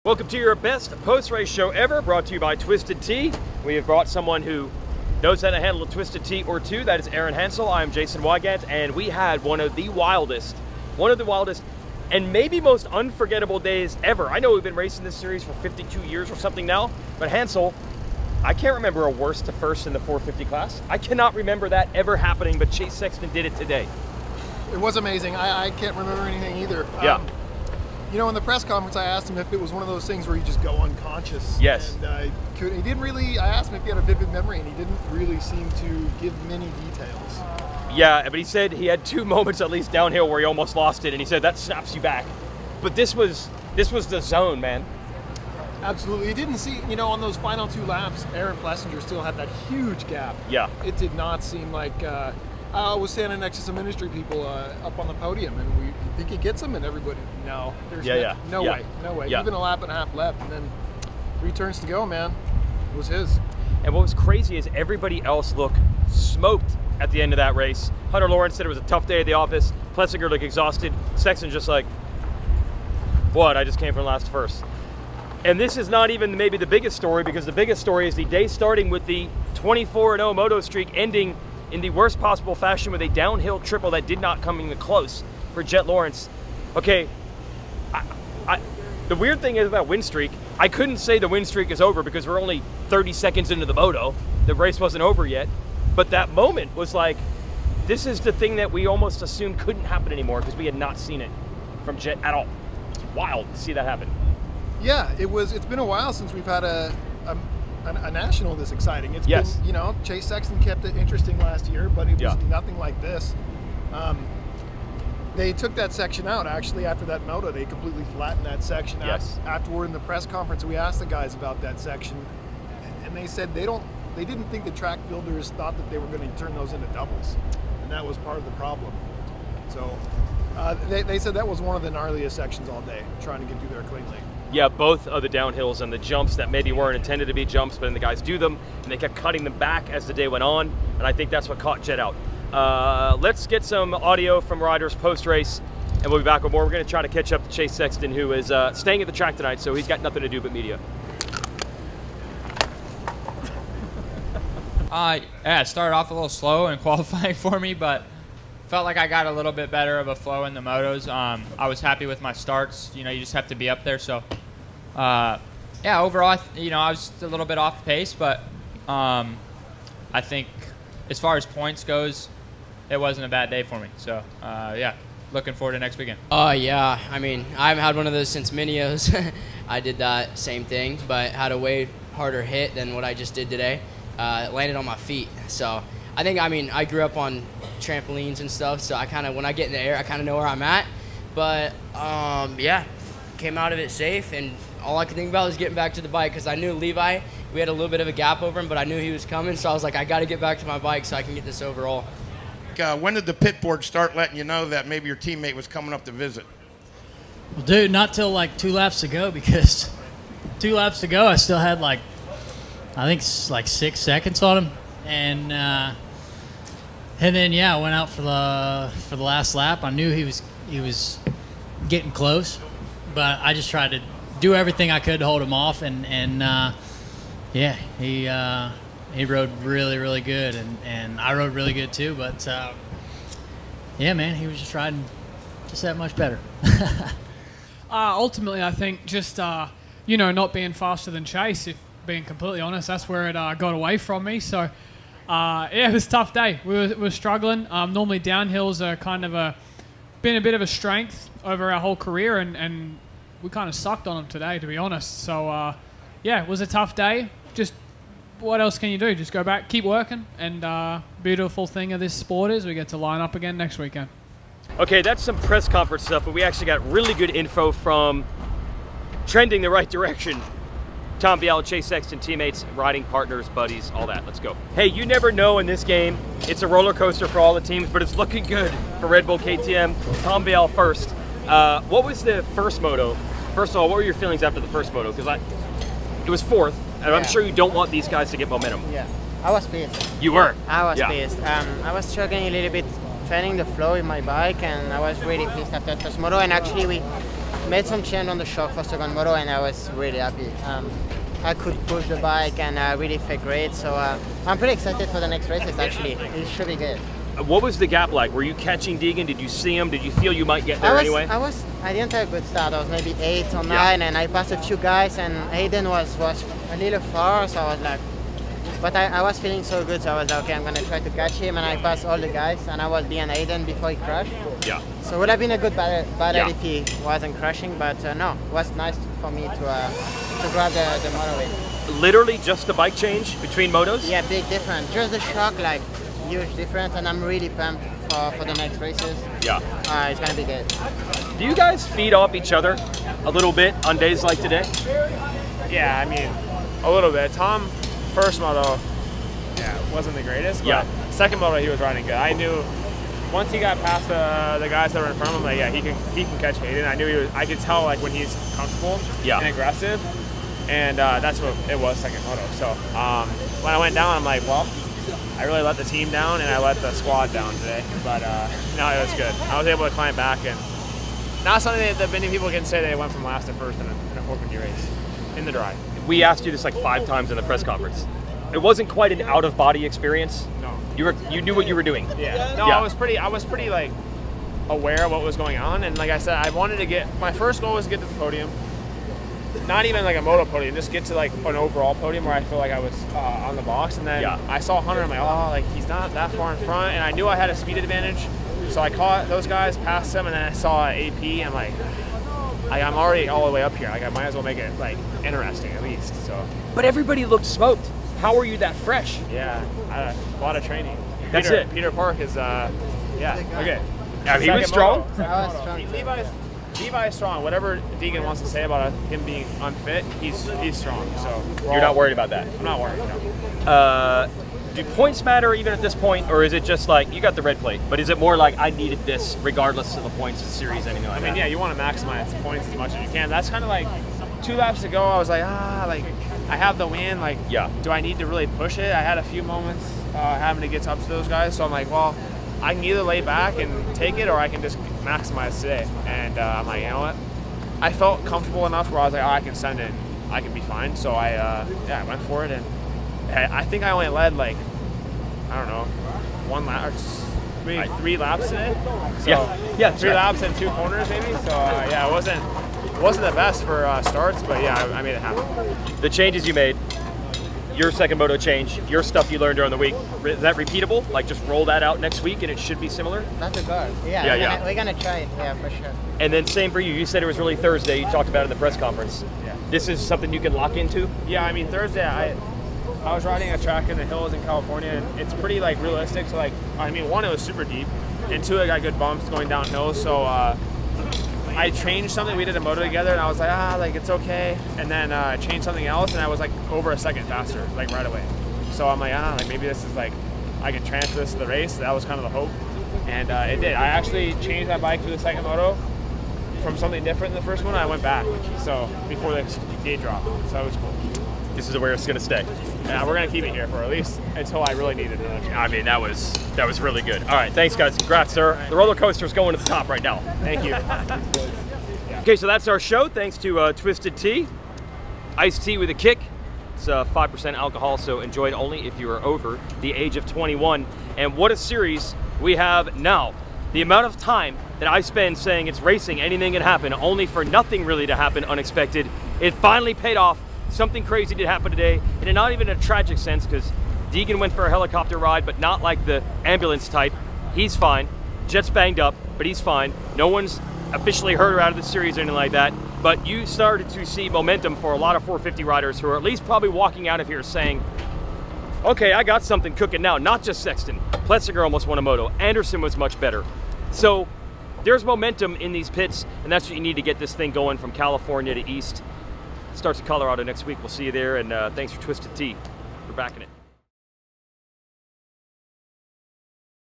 Welcome to your best post-race show ever, brought to you by Twisted Tea. We have brought someone who knows how to handle a twisted tea or two. That is Aaron Hansel. I am Jason Weigandt, and we had one of the wildest, and maybe most unforgettable days ever. I know we've been racing this series for 52 years or something now, but Hansel, I can't remember a worst to first in the 450 class. I cannot remember that ever happening, but Chase Sexton did it today. It was amazing. I can't remember anything either. Yeah. You know, in the press conference, I asked him if it was one of those things where you just go unconscious. Yes. And he didn't really, I asked him if he had a vivid memory, and he didn't really seem to give many details. Yeah, but he said he had two moments at least downhill where he almost lost it, and he said that snaps you back. But this was the zone, man. Absolutely. It didn't see, you know, on those final two laps, Aaron Plessinger still had that huge gap. Yeah. It did not seem like, I was standing next to some industry people up on the podium, and we think he gets them, and everybody, no. There's no way. Yeah. Even a lap and a half left, and then 3 turns to go, man. It was his. And what was crazy is everybody else looked smoked at the end of that race. Jett Lawrence said it was a tough day at the office. Plessinger looked exhausted. Sexton just like, what? I just came from last first. And this is not even maybe the biggest story, because the biggest story is the day starting with the 24-0 moto streak ending in the worst possible fashion with a downhill triple that did not come even close for Jett Lawrence. Okay, the weird thing is about win streak, I couldn't say the win streak is over because we're only 30 seconds into the moto. The race wasn't over yet. But that moment was like, this is the thing that we almost assumed couldn't happen anymore because we had not seen it from Jett at all. It's wild to see that happen. Yeah, it's been a while since we've had a national this exciting. It's yes. been, you know, Chase Sexton kept it interesting last year, but it was nothing like this. They took that section out, actually, after that moto. They completely flattened that section out. Yes. Afterward in the press conference, we asked the guys about that section, and they said they didn't think the track builders thought that they were going to turn those into doubles, and that was part of the problem. So they said that was one of the gnarliest sections all day, trying to get through there cleanly. Yeah, both of the downhills and the jumps that maybe weren't intended to be jumps, but then the guys do them, and they kept cutting them back as the day went on, and I think that's what caught Jett out. Let's get some audio from riders post-race, and we'll be back with more. We're going to try to catch up to Chase Sexton, who is staying at the track tonight, so he's got nothing to do but media. Yeah, it started off a little slow in qualifying for me, but felt like I got a little bit better of a flow in the motos. I was happy with my starts. You know, you just have to be up there. So, yeah, overall, you know, I was a little bit off pace, but I think as far as points goes, it wasn't a bad day for me. So, yeah, looking forward to next weekend. Yeah, I mean, I haven't had one of those since Minios. I did that same thing, but had a way harder hit than what I just did today. It landed on my feet. So I think, I mean, I grew up on trampolines and stuff, so I kind of, when I get in the air, I kind of know where I'm at. But, yeah, came out of it safe, and all I could think about was getting back to the bike, because I knew Levi, we had a little bit of a gap over him, but I knew he was coming, so I was like, I got to get back to my bike so I can get this overall. When did the pit board start letting you know that maybe your teammate was coming up to visit? Well, dude, not till like 2 laps to go, because 2 laps to go, I still had like, I think like 6 seconds on him, and then yeah, I went out for the last lap. I knew he was getting close, but I just tried to do everything I could to hold him off, and yeah, he rode really good, and I rode really good too. But yeah, man, he was just riding just that much better. Ultimately, I think just you know, not being faster than Chase, if being completely honest, that's where it got away from me. So yeah, it was a tough day. We were struggling. Normally downhills are kind of been a bit of a strength over our whole career, and we kind of sucked on them today, to be honest. So yeah, it was a tough day. Just what else can you do? Just go back, keep working, and beautiful thing of this sport is we get to line up again next weekend. Okay, that's some press conference stuff, but we actually got really good info from trending the right direction. Tom Vialle, Chase Sexton, teammates, riding partners, buddies, all that. Let's go. Hey, you never know in this game. It's a roller coaster for all the teams, but it's looking good for Red Bull KTM. Tom Vialle first. What was the first moto? First of all, what were your feelings after the first moto? Because it was fourth, and I'm sure you don't want these guys to get momentum. Yeah, I was pissed. You were? I was pissed. I was struggling a little bit finding the flow with my bike, and I was really pleased after first moto. And actually, we made some change on the shock for second moto, and I was really happy. I could push the bike, and really felt great. So I'm pretty excited for the next races. Actually, it should be good. What was the gap like? Were you catching Deegan? Did you see him? Did you feel you might get there anyway? I didn't have a good start. I was maybe 8 or 9, and I passed a few guys, and Hayden was a little far, so I was like, but I was feeling so good, so I was like, okay, I'm gonna try to catch him, and I passed all the guys, and I was behind Hayden before he crashed. Yeah. So it would have been a good battle if he wasn't crashing, but no, it was nice for me to grab the moto win. Literally just the bike change between motos? Yeah, big difference. Just the shock, like, huge difference, and I'm really pumped for the next races. Yeah. It's gonna be good. Do you guys feed off each other a little bit on days like today? Yeah, I mean, a little bit. Tom, first moto, wasn't the greatest, but second moto he was riding good. I knew once he got past the guys that were in front of him, like, yeah, he can catch Hayden. I knew I could tell, like, when he's comfortable and aggressive, and that's what it was second moto. So when I went down, I'm like, well, I really let the team down and I let the squad down today, but no, it was good. I was able to climb back, and not something that many people can say they went from last to first in a 450 race in the dry. We asked you this like 5 times in the press conference. It wasn't quite an out-of-body experience. No. You knew what you were doing. Yeah. No, I was pretty like aware of what was going on, and like I said, I wanted to get, my first goal was to get to the podium. Not even like a moto podium, just get to like an overall podium where I feel like I was on the box. And then I saw Hunter, I'm like, oh, like he's not that far in front, and I knew I had a speed advantage, so I caught those guys, passed them, and then I saw AP. I'm like, I'm already all the way up here. Like I might as well make it like interesting at least. So. But everybody looked smoked. How are you that fresh? Yeah, a lot of training. That's it. Peter Park is okay. Yeah, he was strong. Levi is strong. Whatever Deegan wants to say about him being unfit, he's strong. So you're not worried about that? I'm not worried. No. Do points matter even at this point, or is it just like you got the red plate? But is it more like I needed this regardless of the points of the series, anything like that? I mean, yeah, you want to maximize points as much as you can. That's kind of like 2 laps ago. I was like, like I have the win. Like, do I need to really push it? I had a few moments having to get up to those guys, so I'm like, well, I can either lay back and take it, or I can just maximize today. And I'm like, you know what? I felt comfortable enough where I was like, oh, I can send it, I can be fine. So I went for it, and I think I only led like, I don't know, 1 lap, or maybe 3 laps today. So 3 laps and 2 corners maybe. So it wasn't the best for starts, but yeah, I made it happen. The changes you made, your second moto change, your stuff you learned during the week, is that repeatable? Like just roll that out next week and it should be similar? That's a goal. Yeah, we're gonna try it, for sure. And then same for you. You said it was really Thursday. You talked about it in the press conference. Yeah. This is something you can lock into? Yeah, I mean, Thursday, I was riding a track in the hills in California, and it's pretty like realistic. So like, I mean, 1, it was super deep, and 2, I got good bumps going downhill. So I changed something. We did a moto together, and I was like, like it's okay. And then I changed something else, and I was like over a second faster, like right away. So I'm like, like maybe this is like, I can transfer this to the race. That was kind of the hope, and it did. I actually changed my bike to the second moto from something different than the first one. I went back, so before the gate drop, so it was cool. This is where it's going to stay. Yeah, we're going to keep it here for at least until I really need it. I mean, that was really good. All right, thanks, guys. Congrats, sir. The roller coaster's going to the top right now. Thank you. Okay, so that's our show. Thanks to Twisted Tea. Iced tea with a kick. It's 5% alcohol, so enjoy it only if you are over the age of 21. And what a series we have now. The amount of time that I spend saying it's racing, anything can happen, only for nothing really to happen unexpected. It finally paid off. Something crazy did happen today, and not even in a tragic sense, because Deegan went for a helicopter ride, but not like the ambulance type. He's fine. Jett's banged up, but he's fine. No one's officially hurt or out of the series or anything like that, but you started to see momentum for a lot of 450 riders who are at least probably walking out of here saying, okay, I got something cooking now. Not just Sexton. Plessinger almost won a moto. Anderson was much better. So there's momentum in these pits, and that's what you need to get this thing going from California to East. Starts in Colorado next week. We'll see you there, and thanks for Twisted Tea for backing it.